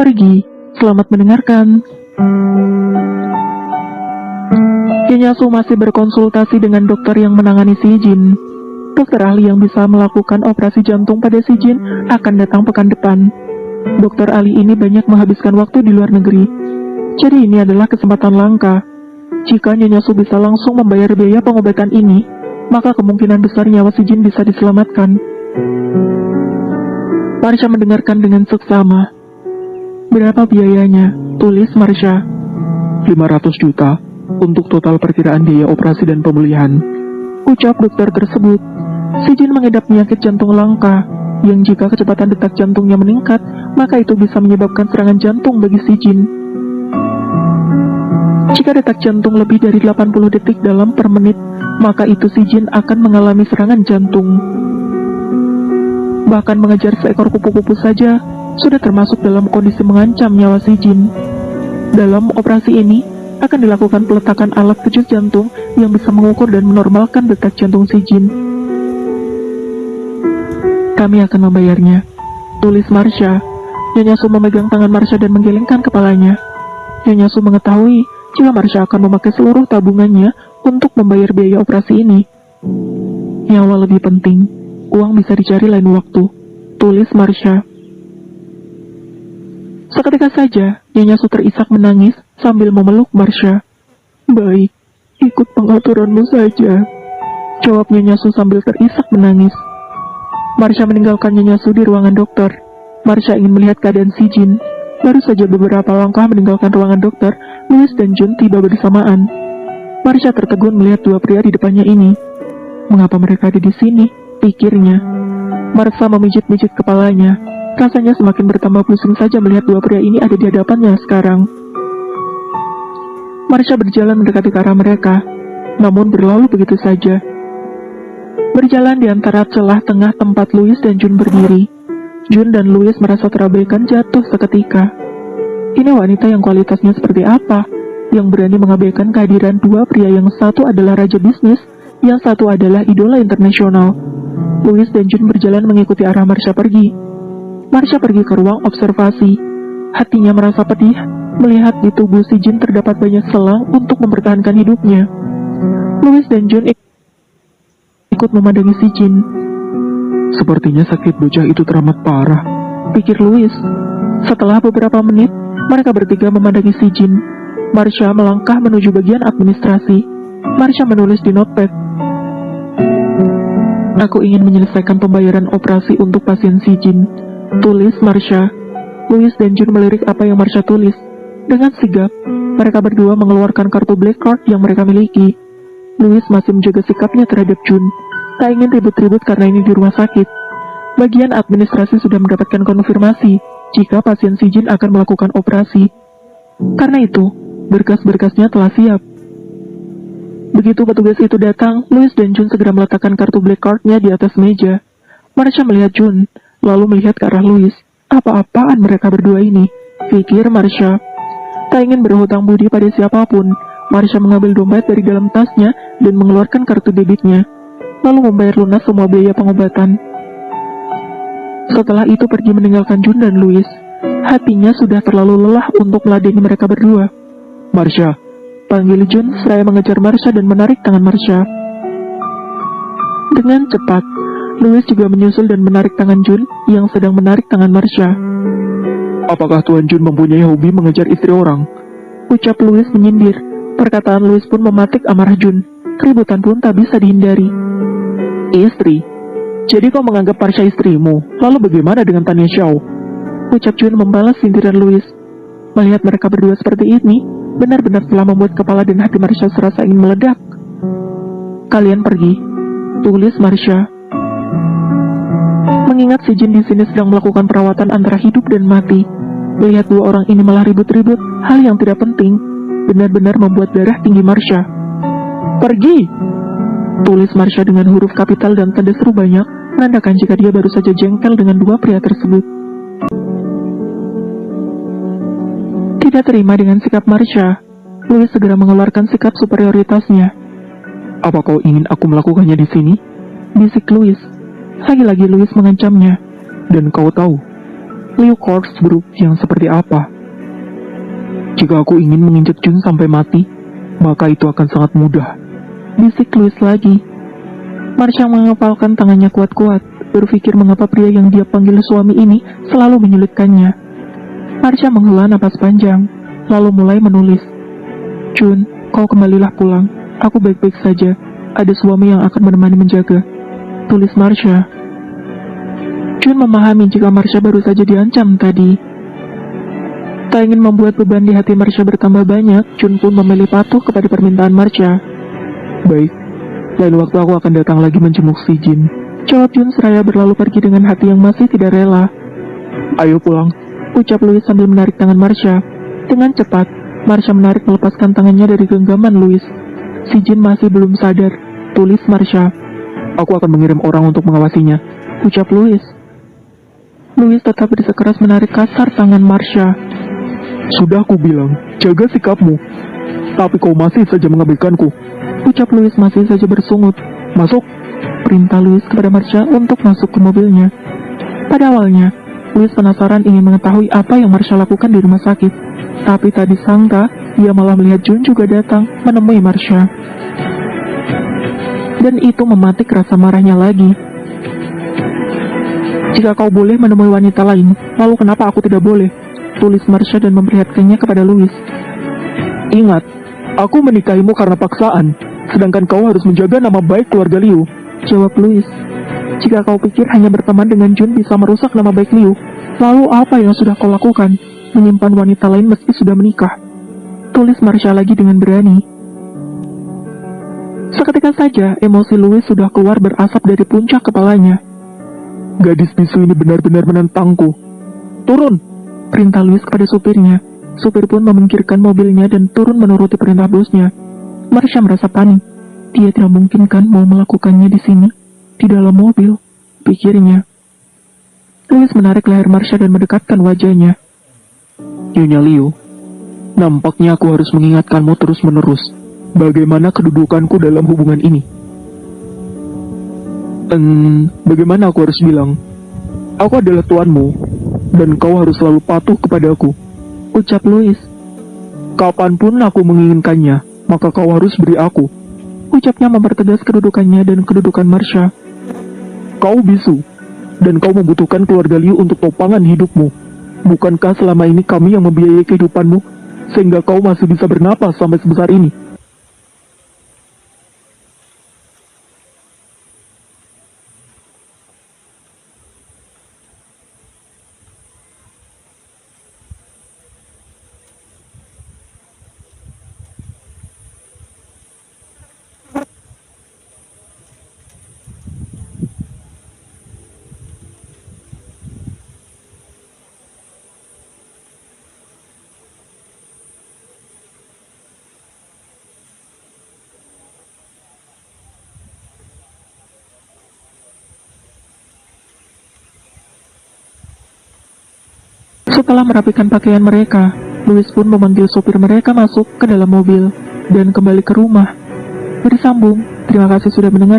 Pergi, selamat mendengarkan. Nyonya Su masih berkonsultasi dengan dokter yang menangani si Jin. Dokter ahli yang bisa melakukan operasi jantung pada si Jin akan datang pekan depan. Dokter ahli ini banyak menghabiskan waktu di luar negeri. Jadi ini adalah kesempatan langka. Jika Nyonya Su bisa langsung membayar biaya pengobatan ini, maka kemungkinan besar nyawa si Jin bisa diselamatkan. Marsha mendengarkan dengan seksama. Berapa biayanya? Tulis Marsha. 500 juta untuk total perkiraan biaya operasi dan pemulihan, ucap dokter tersebut. Si Jin mengidap penyakit jantung langka, yang jika kecepatan detak jantungnya meningkat, maka itu bisa menyebabkan serangan jantung bagi si Jin. Jika detak jantung lebih dari 80 detik dalam per menit, maka itu si Jin akan mengalami serangan jantung. Bahkan mengejar seekor kupu-kupu saja sudah termasuk dalam kondisi mengancam nyawa si Jin. Dalam operasi ini, akan dilakukan peletakan alat kejut jantung yang bisa mengukur dan menormalkan detak jantung si Jin. Kami akan membayarnya, tulis Marsha. Nyonya Su memegang tangan Marsha dan menggelengkan kepalanya. Nyonya Su mengetahui jika Marsha akan memakai seluruh tabungannya untuk membayar biaya operasi ini. Nyawa lebih penting, uang bisa dicari lain waktu, tulis Marsha. Seketika saja, Nyonya Su terisak menangis sambil memeluk Marsha. Baik, ikut pengaturanmu saja, jawab Nyonya Su sambil terisak menangis. Marsha meninggalkan Nyonya Su di ruangan dokter. Marsha ingin melihat keadaan si Jin. Baru saja beberapa langkah meninggalkan ruangan dokter, Louis dan Jun tiba bersamaan. Marsha tertegun melihat dua pria di depannya ini. Mengapa mereka ada di sini? Pikirnya. Marsha memijit-mijit kepalanya. Rasanya semakin bertambah pusing saja melihat dua pria ini ada di hadapannya sekarang. Marsha berjalan mendekati ke arah mereka, namun berlalu begitu saja. Berjalan di antara celah tengah tempat Louis dan Jun berdiri. Jun dan Louis merasa terabaikan jatuh seketika. Ini wanita yang kualitasnya seperti apa, yang berani mengabaikan kehadiran dua pria yang satu adalah raja bisnis, yang satu adalah idola internasional. Louis dan Jun berjalan mengikuti arah Marsha pergi. Marsha pergi ke ruang observasi. Hatinya merasa pedih melihat di tubuh si Jin terdapat banyak selang untuk mempertahankan hidupnya. Louis dan Jun ikut memandangi si Jin. sepertinya sakit bocah itu teramat parah, pikir Louis. Setelah beberapa menit, mereka bertiga memandangi si Jin. Marsha melangkah menuju bagian administrasi. Marsha menulis di notepad. Aku ingin menyelesaikan pembayaran operasi untuk pasien si Jin, tulis Marsha. Louis dan Jun melirik apa yang Marsha tulis. Dengan sigap, mereka berdua mengeluarkan kartu black card yang mereka miliki. Louis masih menjaga sikapnya terhadap Jun. Tak ingin ribut-ribut karena ini di rumah sakit. Bagian administrasi sudah mendapatkan konfirmasi jika pasien si Jin akan melakukan operasi. Karena itu, berkas-berkasnya telah siap. Begitu petugas itu datang, Louis dan Jun segera meletakkan kartu black card-nya di atas meja. Marsha melihat Jun, lalu melihat ke arah Louis. Apa-apaan mereka berdua ini? Pikir Marsha. Tak ingin berhutang budi pada siapapun, Marsha mengambil dompet dari dalam tasnya dan mengeluarkan kartu debitnya, lalu membayar lunas semua biaya pengobatan. Setelah itu pergi meninggalkan Jun dan Louis. Hatinya sudah terlalu lelah untuk meladeni mereka berdua. Marsha, panggil Jun seraya mengejar Marsha dan menarik tangan Marsha. Dengan cepat, Louis juga menyusul dan menarik tangan Jun yang sedang menarik tangan Marsha. apakah Tuan Jun mempunyai hobi mengejar istri orang? Ucap Louis menyindir. Perkataan Louis pun mematik amarah Jun. Keributan pun tak bisa dihindari. Istri? Jadi kau menganggap Marsha istrimu? Lalu bagaimana dengan Tanya Xiao? Ucap Jun membalas sindiran Louis. Melihat mereka berdua seperti ini, benar-benar telah membuat kepala dan hati Marsha serasa ingin meledak. Kalian pergi, tulis Marsha. Mengingat si Jin di sini sedang melakukan perawatan antara hidup dan mati, melihat dua orang ini malah ribut-ribut hal yang tidak penting, benar-benar membuat darah tinggi Marsha. Pergi, tulis Marsha dengan huruf kapital dan tanda seru banyak, menandakan jika dia baru saja jengkel dengan dua pria tersebut. Tidak terima dengan sikap Marsha, Louis segera mengeluarkan sikap superioritasnya. Apa kau ingin aku melakukannya di sini? Bisik Louis. Lagi-lagi Louis mengancamnya. Dan kau tahu, Liu Corps Group yang seperti apa? Jika aku ingin menginjak Jun sampai mati, maka itu akan sangat mudah. Bisik Louis lagi. Marsha mengepalkan tangannya kuat-kuat, berpikir mengapa pria yang dia panggil suami ini selalu menyulitkannya. Marsha menghela napas panjang, lalu mulai menulis. Jun, kau kembalilah pulang. Aku baik-baik saja. Ada suami yang akan menemani menjaga. Tulis Marsha. Jun memahami jika Marsha baru saja diancam tadi. Tak ingin membuat beban di hati Marsha bertambah banyak, Jun pun memilih patuh kepada permintaan Marsha. Baik, lain waktu aku akan datang lagi menjenguk si Jin. Jawab Jun seraya berlalu pergi dengan hati yang masih tidak rela. Ayo pulang, ucap Louis sambil menarik tangan Marsha. Dengan cepat, Marsha menarik melepaskan tangannya dari genggaman Louis. Si Jin masih belum sadar. Tulis Marsha. Aku akan mengirim orang untuk mengawasinya, ucap Louis. Louis tetap bersikeras menarik kasar tangan Marsha. Sudah aku bilang, jaga sikapmu. Tapi kau masih saja mengabaikanku, ucap Louis masih saja bersungut. Masuk, perintah Louis kepada Marsha untuk masuk ke mobilnya. Pada awalnya, Louis penasaran ingin mengetahui apa yang Marsha lakukan di rumah sakit. Tapi tak disangka, dia malah melihat Jun juga datang menemui Marsha. Dan itu mematik rasa marahnya lagi. Jika kau boleh menemui wanita lain, lalu kenapa aku tidak boleh? Tulis Marsha dan memperlihatkannya kepada Louis. Ingat, aku menikahimu karena paksaan, sedangkan kau harus menjaga nama baik keluarga Liu, jawab Louis. Jika kau pikir hanya berteman dengan Jun bisa merusak nama baik Liu, lalu apa yang sudah kau lakukan? Menyimpan wanita lain meski sudah menikah. Tulis Marsha lagi dengan berani. Seketika saja, emosi Louis sudah keluar berasap dari puncak kepalanya. Gadis bisu ini benar-benar menentangku. Turun, perintah Louis kepada supirnya. Supir pun memingkirkan mobilnya dan turun menuruti perintah bosnya. Marsha merasa panik. Dia tidak mungkin kan mau melakukannya di sini, di dalam mobil, pikirnya. Louis menarik leher Marsha dan mendekatkan wajahnya. Nyonya Liu, nampaknya aku harus mengingatkanmu terus-menerus bagaimana kedudukanku dalam hubungan ini. Bagaimana aku harus bilang? Aku adalah tuanmu, dan kau harus selalu patuh kepadaku, ucap Louis. Kapanpun aku menginginkannya, maka kau harus beri aku, ucapnya mempertegas kedudukannya dan kedudukan Marsha. Kau bisu, dan kau membutuhkan keluarga Liu untuk topangan hidupmu. Bukankah selama ini kami yang membiayai kehidupanmu, sehingga kau masih bisa bernapas sampai sebesar ini? Setelah merapikan pakaian mereka, Louis pun memanggil sopir mereka masuk ke dalam mobil dan kembali ke rumah. Bersambung, terima kasih sudah mendengar.